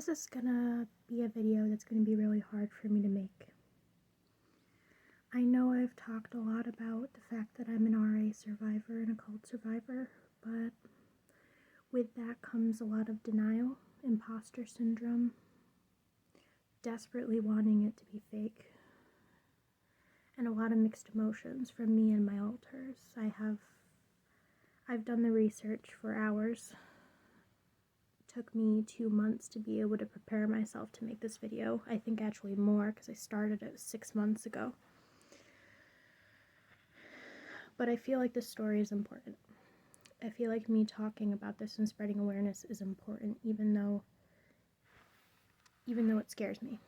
This is gonna be a video that's gonna be really hard for me to make. I know I've talked a lot about the fact that I'm an RA survivor and a cult survivor, but with that comes a lot of denial, imposter syndrome, desperately wanting it to be fake, and a lot of mixed emotions from me and my alters. I've done the research for hours. It took me 2 months to be able to prepare myself to make this video. I think actually more, because I started it 6 months ago. But I feel like this story is important. I feel like me talking about this and spreading awareness is important, even though it scares me.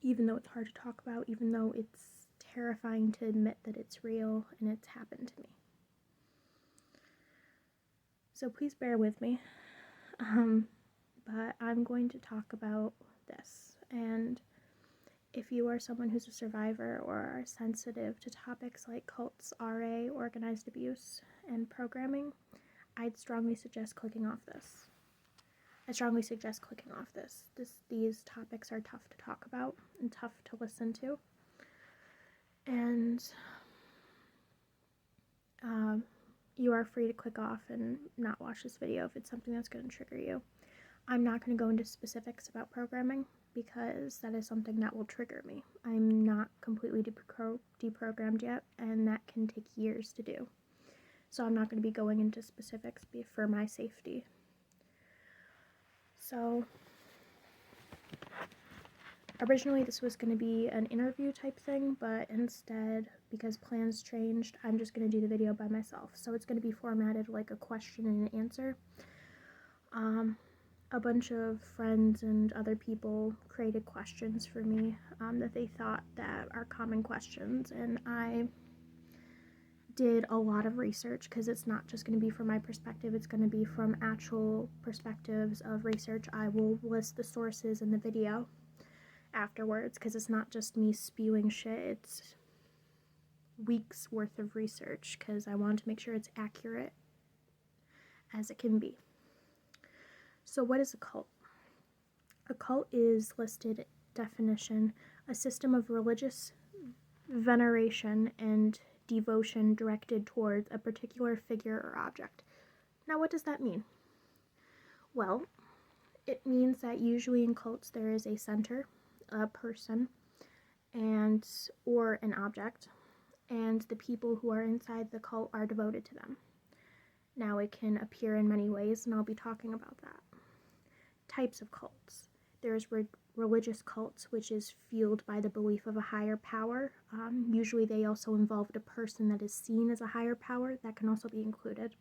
Even though it's hard to talk about, even though it's terrifying to admit that it's real and it's happened to me. So please bear with me. But I'm going to talk about this, and if you are someone who's a survivor or are sensitive to topics like cults, RA, organized abuse, and programming, I'd strongly suggest clicking off this. These topics are tough to talk about and tough to listen to. And you are free to click off and not watch this video if it's something that's going to trigger you. I'm not going to go into specifics about programming because that is something that will trigger me. I'm not completely deprogrammed yet, and that can take years to do. So I'm not going to be going into specifics for my safety. So originally this was going to be an interview type thing, but instead, because plans changed, I'm just going to do the video by myself. So it's going to be formatted like a question and an answer. A bunch of friends and other people created questions for me that they thought that are common questions, and I did a lot of research because it's not just going to be from my perspective, it's going to be from actual perspectives of research. I will list the sources in the video afterwards because it's not just me spewing shit, it's weeks worth of research because I want to make sure it's accurate as it can be. So what is a cult? A cult is listed definition, a system of religious veneration and devotion directed towards a particular figure or object. Now what does that mean? Well, it means that usually in cults there is a center, a person, or an object, and the people who are inside the cult are devoted to them. Now it can appear in many ways, and I'll be talking about that. Types of cults. There's religious cults, which is fueled by the belief of a higher power. Usually they also involve a person that is seen as a higher power. That can also be included.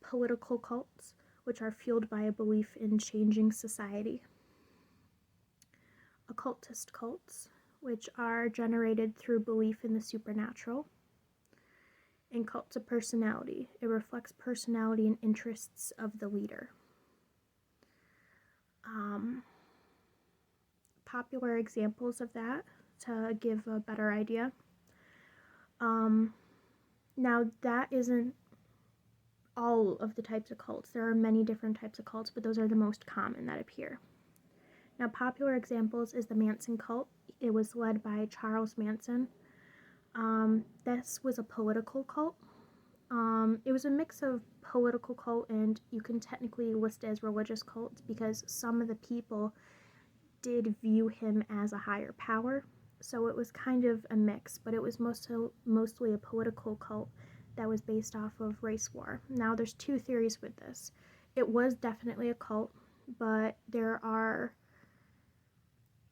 Political cults, which are fueled by a belief in changing society. Occultist cults, which are generated through belief in the supernatural. And cults of personality. It reflects personality and interests of the leader. Popular examples of that to give a better idea. Now that isn't all of the types of cults. There are many different types of cults, but those are the most common that appear. Now popular examples is the Manson cult. It was led by Charles Manson. This was a political cult. It was a mix of political cult and you can technically list it as religious cults because some of the people did view him as a higher power. So it was kind of a mix, but it was mostly a political cult that was based off of race war. Now there's two theories with this. It was definitely a cult, but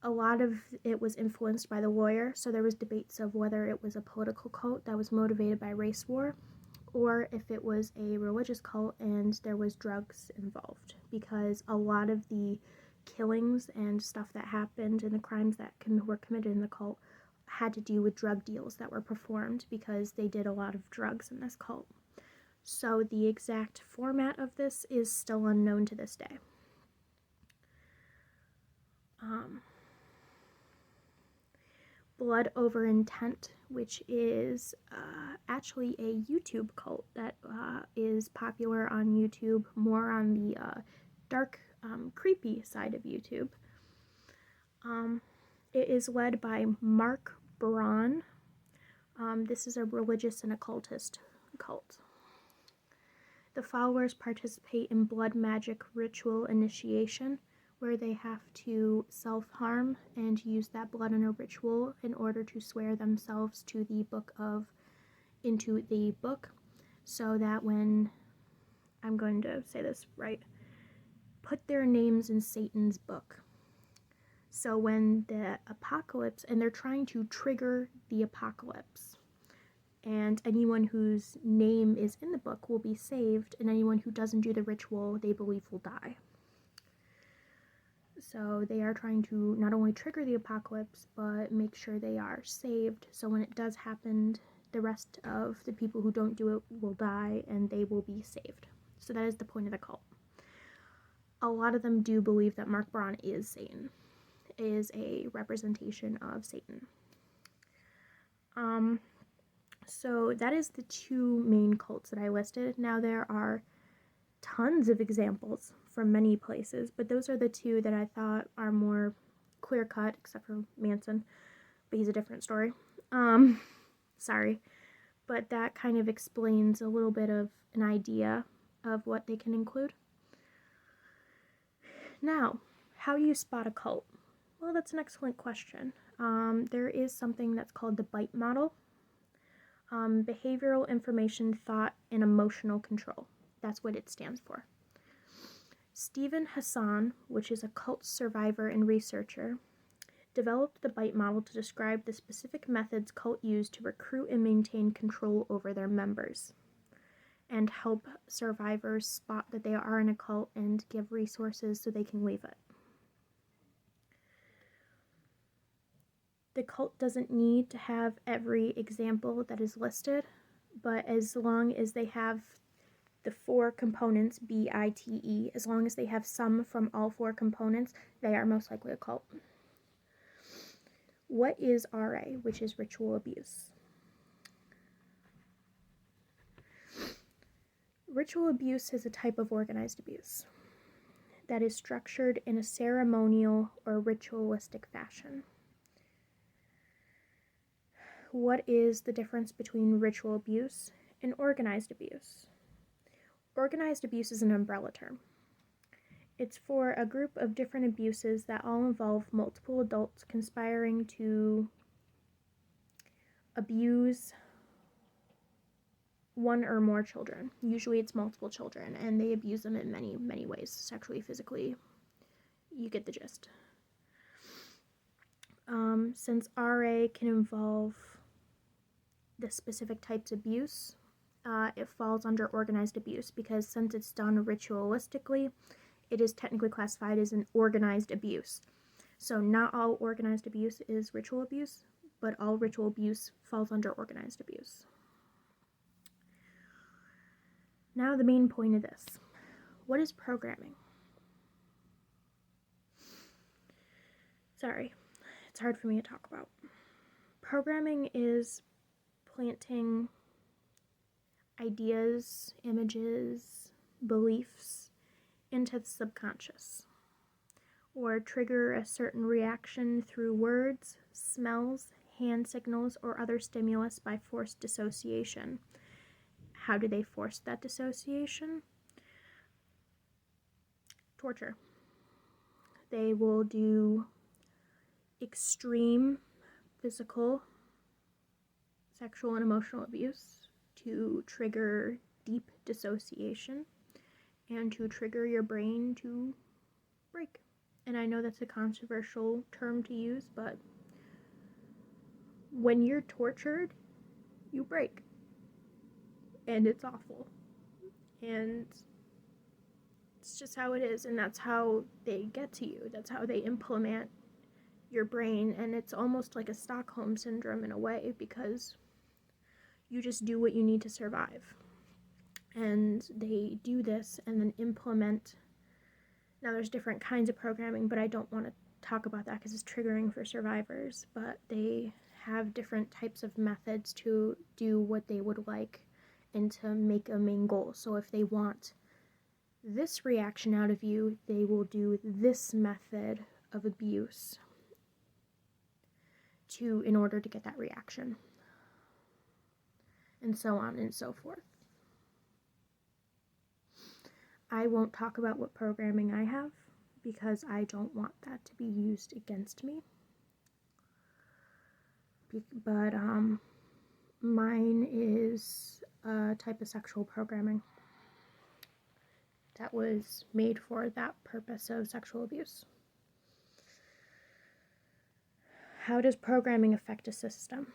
a lot of it was influenced by the lawyer, so there was debates of whether it was a political cult that was motivated by race war, or if it was a religious cult and there was drugs involved, because a lot of the killings and stuff that happened and the crimes that were committed in the cult had to do with drug deals that were performed because they did a lot of drugs in this cult. So the exact format of this is still unknown to this day. Blood Over Intent, which is actually a YouTube cult that is popular on YouTube, more on the dark, creepy side of YouTube. It is led by Mark Braun. This is a religious and occultist cult. The followers participate in blood magic ritual initiation, where they have to self-harm and use that blood in a ritual in order to swear themselves into the book, so that when, I'm going to say this right, put their names in Satan's book. So when the apocalypse, and they're trying to trigger the apocalypse, and anyone whose name is in the book will be saved, and anyone who doesn't do the ritual, they believe will die. So they are trying to not only trigger the apocalypse, but make sure they are saved, so when it does happen, the rest of the people who don't do it will die, and they will be saved. So that is the point of the cult. A lot of them do believe that Mark Braun is Satan, is a representation of Satan. So that is the two main cults that I listed. Now there are tons of examples from many places, but those are the two that I thought are more clear-cut, except for Manson, but he's a different story. Sorry. But that kind of explains a little bit of an idea of what they can include. Now, how do you spot a cult? Well, that's an excellent question. There is something that's called the BITE model. Behavioral Information, Thought, and Emotional Control. That's what it stands for. Stephen Hassan, which is a cult survivor and researcher, developed the BITE model to describe the specific methods cult use to recruit and maintain control over their members, and help survivors spot that they are in a cult and give resources so they can leave it. The cult doesn't need to have every example that is listed, but as long as they have the 4 components, BITE, as long as they have some from all 4 components, they are most likely a cult. What is RA, which is ritual abuse? Ritual abuse is a type of organized abuse that is structured in a ceremonial or ritualistic fashion. What is the difference between ritual abuse and organized abuse? Organized abuse is an umbrella term. It's for a group of different abuses that all involve multiple adults conspiring to abuse one or more children. Usually it's multiple children, and they abuse them in many, many ways, sexually, physically. You get the gist. Since RA can involve the specific types of abuse, it falls under organized abuse, because since it's done ritualistically, it is technically classified as an organized abuse. So not all organized abuse is ritual abuse, but all ritual abuse falls under organized abuse. Now the main point of this. What is programming? Sorry, it's hard for me to talk about. Programming is planting ideas, images, beliefs into the subconscious, or trigger a certain reaction through words, smells, hand signals, or other stimulus by forced dissociation. How do they force that dissociation? Torture. They will do extreme physical, sexual, and emotional abuse to trigger deep dissociation and to trigger your brain to break. And I know that's a controversial term to use, but when you're tortured, you break. And it's awful. And it's just how it is, and that's how they get to you. That's how they implement your brain, and it's almost like a Stockholm syndrome in a way, because you just do what you need to survive. And they do this and then implement. Now there's different kinds of programming, but I don't want to talk about that because it's triggering for survivors, but they have different types of methods to do what they would like and to make a main goal. So if they want this reaction out of you, they will do this method of abuse in order to get that reaction, and so on and so forth. I won't talk about what programming I have because I don't want that to be used against me. But mine is a type of sexual programming that was made for that purpose of sexual abuse. How does programming affect a system?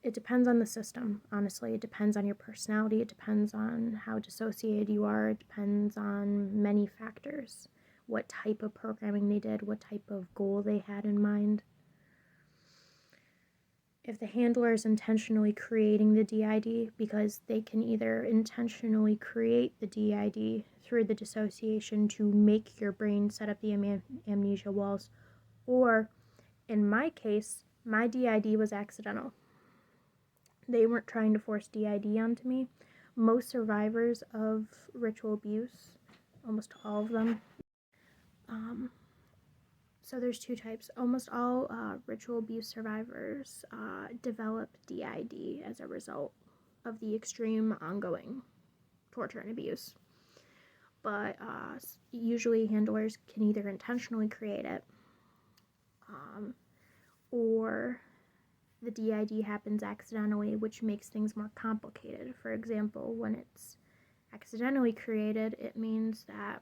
It depends on the system, honestly. It depends on your personality. It depends on how dissociated you are. It depends on many factors. What type of programming they did, what type of goal they had in mind. If the handler is intentionally creating the DID, because they can either intentionally create the DID through the dissociation to make your brain set up the amnesia walls, or in my case, my DID was accidental. They weren't trying to force DID onto me. Most survivors of ritual abuse, almost all of them, so there's two types. Almost all ritual abuse survivors develop DID as a result of the extreme ongoing torture and abuse. But usually handlers can either intentionally create it or the DID happens accidentally, which makes things more complicated. For example, when it's accidentally created, it means that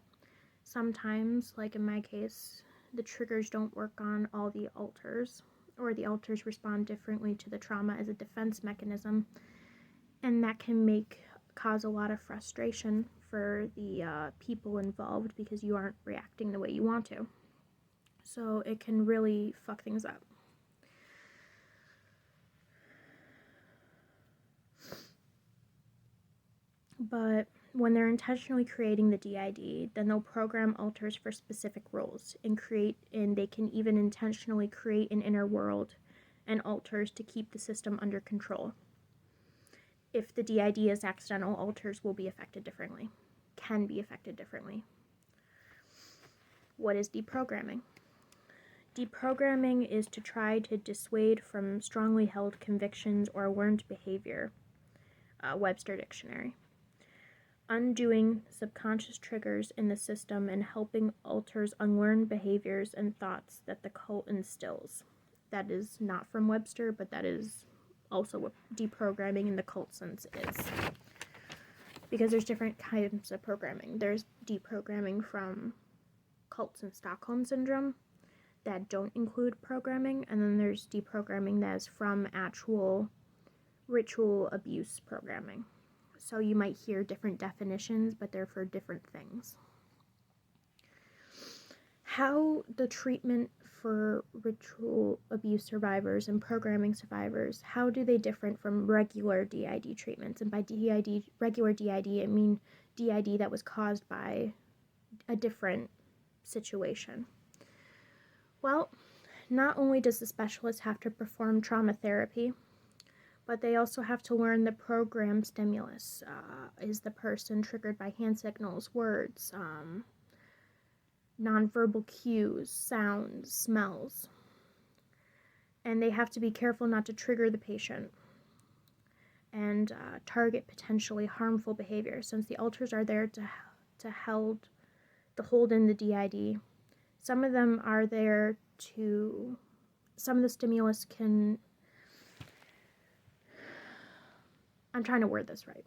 sometimes, like in my case, the triggers don't work on all the alters, or the alters respond differently to the trauma as a defense mechanism, and that can cause a lot of frustration for the people involved because you aren't reacting the way you want to. So it can really fuck things up. But when they're intentionally creating the DID, then they'll program alters for specific roles and they can even intentionally create an inner world and alters to keep the system under control. If the DID is accidental, alters will be affected differently, can be affected differently. What is deprogramming? Deprogramming is to try to dissuade from strongly held convictions or learned behavior. Webster Dictionary. Undoing subconscious triggers in the system and helping alters unlearned behaviors and thoughts that the cult instills. That is not from Webster, but that is also what deprogramming in the cult sense is. Because there's different kinds of programming. There's deprogramming from cults and Stockholm Syndrome that don't include programming, and then there's deprogramming that is from actual ritual abuse programming. So you might hear different definitions, but they're for different things. How the treatment for ritual abuse survivors and programming survivors, how do they differ from regular DID treatments? And by regular DID, I mean DID that was caused by a different situation. Well, not only does the specialist have to perform trauma therapy, but they also have to learn the program stimulus. Is the person triggered by hand signals, words, nonverbal cues, sounds, smells? And they have to be careful not to trigger the patient and target potentially harmful behavior, since the alters are there to hold in the DID. Some of them are there some of the stimulus can, I'm trying to word this right.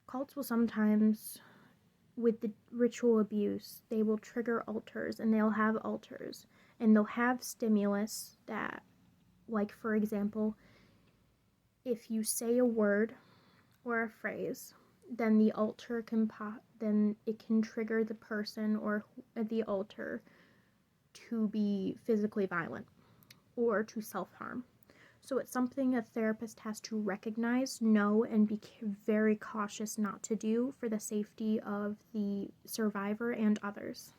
Cults will sometimes, with the ritual abuse, they will trigger alters, and they'll have alters, and they'll have stimulus that, like for example, if you say a word or a phrase, then the alter then it can trigger the person or the alter to be physically violent or to self-harm. So it's something a therapist has to recognize, know, and be very cautious not to do for the safety of the survivor and others.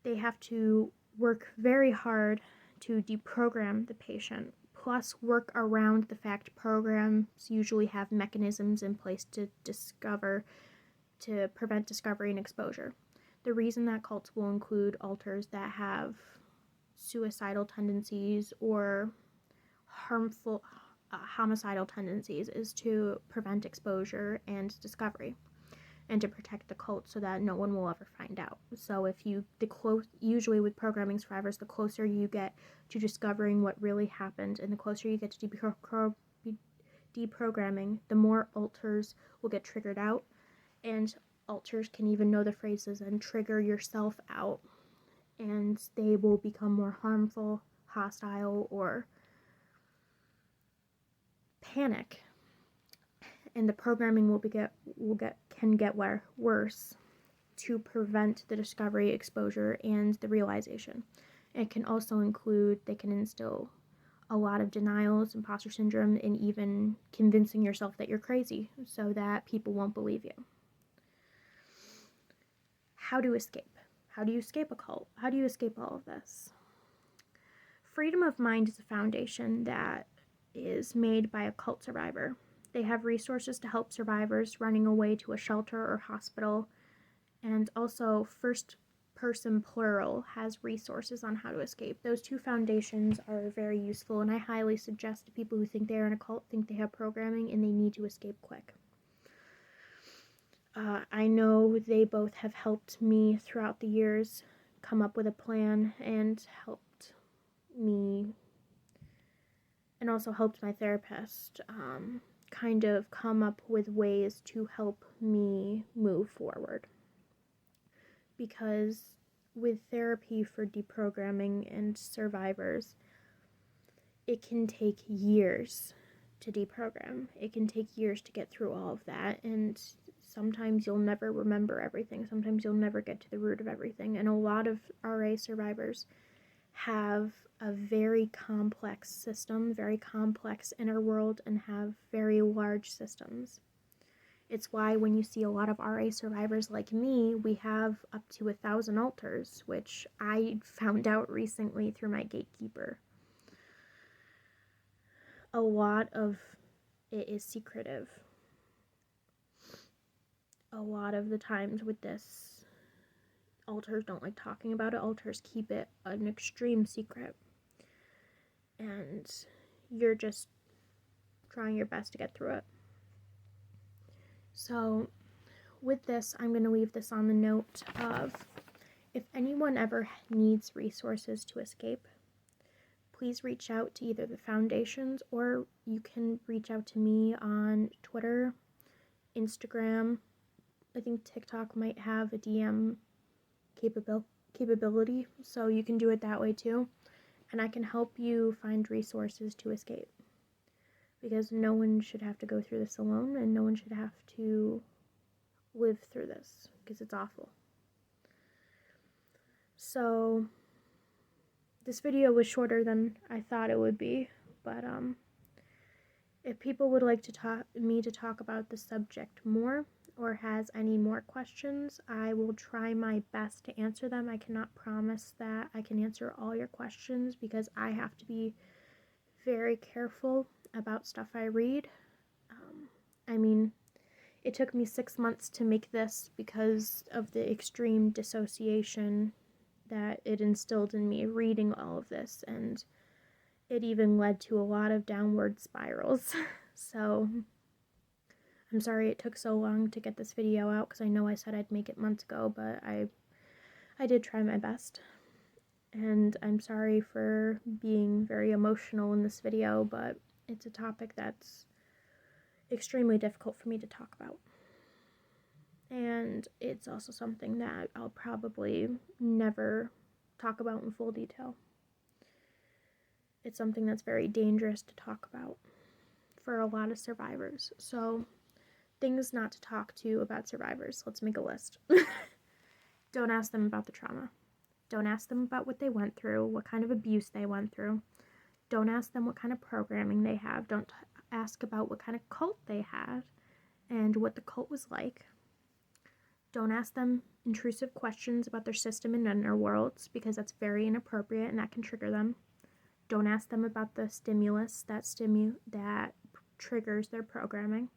They have to work very hard to deprogram the patient, plus work around the fact programs usually have mechanisms in place to prevent discovery and exposure. The reason that cults will include alters that have suicidal tendencies or harmful homicidal tendencies is to prevent exposure and discovery, and to protect the cult so that no one will ever find out. So usually with programming survivors, the closer you get to discovering what really happened and the closer you get to deprogramming, the more alters will get triggered out, and alters can even know the phrases and trigger yourself out, and they will become more harmful, hostile, or panic, and the programming can get worse to prevent the discovery, exposure, and the realization. It can also include, they can instill a lot of denials, imposter syndrome, and even convincing yourself that you're crazy so that people won't believe you. How to escape? How do you escape a cult? How do you escape all of this? Freedom of mind is a foundation that is made by a cult survivor. They have resources to help survivors running away to a shelter or hospital, and also first person plural has resources on how to escape. Those two foundations are very useful, and I highly suggest to people who think they are in a cult, think they have programming, and they need to escape quick. I know they both have helped me throughout the years come up with a plan and helped me, and also helped my therapist kind of come up with ways to help me move forward. Because with therapy for deprogramming and survivors, it can take years to deprogram. It can take years to get through all of that, and sometimes you'll never remember everything. Sometimes you'll never get to the root of everything, and a lot of RA survivors have a very complex system, very complex inner world, and have very large systems. It's why when you see a lot of RA survivors like me, we have up to 1,000 alters, which I found out recently through my gatekeeper. A lot of it is secretive. A lot of the times with this, alters don't like talking about it. Alters keep it an extreme secret. And you're just trying your best to get through it. So with this, I'm going to leave this on the note of, if anyone ever needs resources to escape, please reach out to either the foundations, or you can reach out to me on Twitter, Instagram. I think TikTok might have a DM capability, so you can do it that way too. And I can help you find resources to escape. Because no one should have to go through this alone, and no one should have to live through this, because it's awful. So this video was shorter than I thought it would be, but if people would like to talk about the subject more, or has any more questions, I will try my best to answer them. I cannot promise that I can answer all your questions, because I have to be very careful about stuff I read. It took me 6 months to make this because of the extreme dissociation that it instilled in me reading all of this, and it even led to a lot of downward spirals. So I'm sorry it took so long to get this video out, because I know I said I'd make it months ago, but I did try my best. And I'm sorry for being very emotional in this video, but it's a topic that's extremely difficult for me to talk about. And it's also something that I'll probably never talk about in full detail. It's something that's very dangerous to talk about for a lot of survivors. So, things not to talk to about survivors. Let's make a list. Don't ask them about the trauma. Don't ask them about what they went through, what kind of abuse they went through. Don't ask them what kind of programming they have. Don't ask about what kind of cult they had and what the cult was like. Don't ask them intrusive questions about their system and inner worlds, because that's very inappropriate and that can trigger them. Don't ask them about the stimulus that triggers their programming.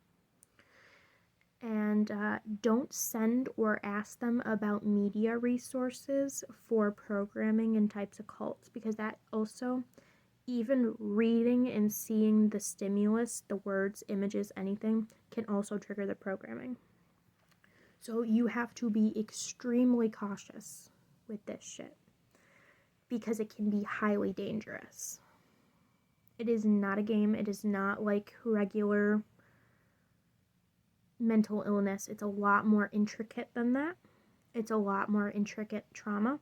And don't send or ask them about media resources for programming and types of cults, because that also, even reading and seeing the stimulus, the words, images, anything, can also trigger the programming. So you have to be extremely cautious with this shit, because it can be highly dangerous. It is not a game. It is not like regular mental illness. It's a lot more intricate than that. It's a lot more intricate trauma,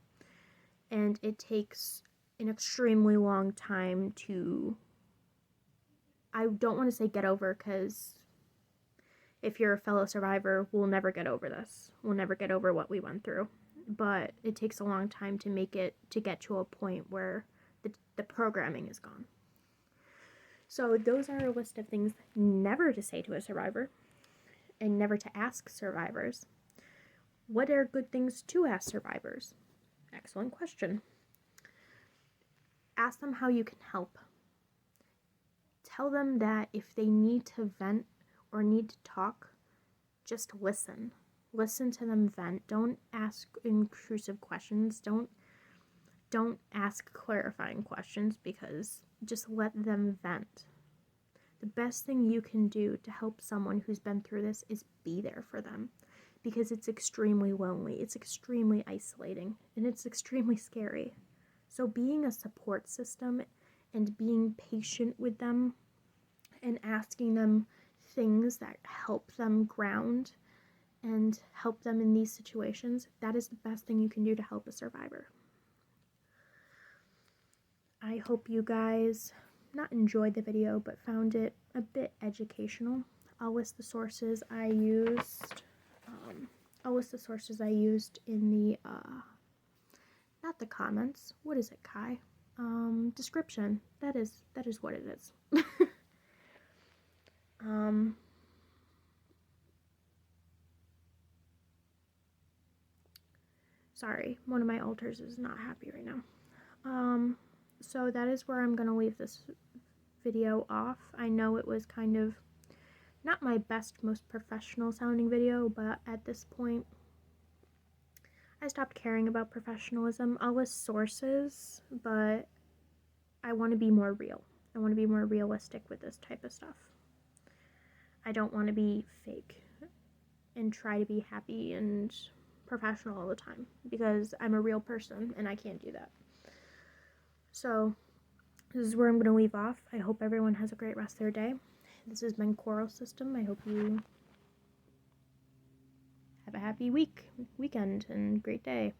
and it takes an extremely long time to, I don't want to say get over, because if you're a fellow survivor, we'll never get over this. We'll never get over what we went through. But it takes a long time to get to a point where the programming is gone. So those are a list of things never to say to a survivor, and never to ask survivors. What are good things to ask survivors? Excellent question. Ask them how you can help. Tell them that if they need to vent or need to talk, just listen. Listen to them vent. Don't ask intrusive questions. Don't ask clarifying questions, because just let them vent. The best thing you can do to help someone who's been through this is be there for them, because it's extremely lonely, it's extremely isolating, and it's extremely scary. So being a support system and being patient with them and asking them things that help them ground and help them in these situations, that is the best thing you can do to help a survivor. I hope you guys not enjoyed the video, but found it a bit educational. I'll list the sources I used. In the, not the comments. What is it, Kai? Description. That is what it is. Sorry, one of my alters is not happy right now. So that is where I'm going to leave this video off. I know it was kind of not my best, most professional sounding video, but at this point, I stopped caring about professionalism. I'll list sources, but I want to be more real. I want to be more realistic with this type of stuff. I don't want to be fake and try to be happy and professional all the time, because I'm a real person and I can't do that. So this is where I'm going to leave off. I hope everyone has a great rest of their day. This has been CoralSystem. I hope you have a happy weekend, and great day.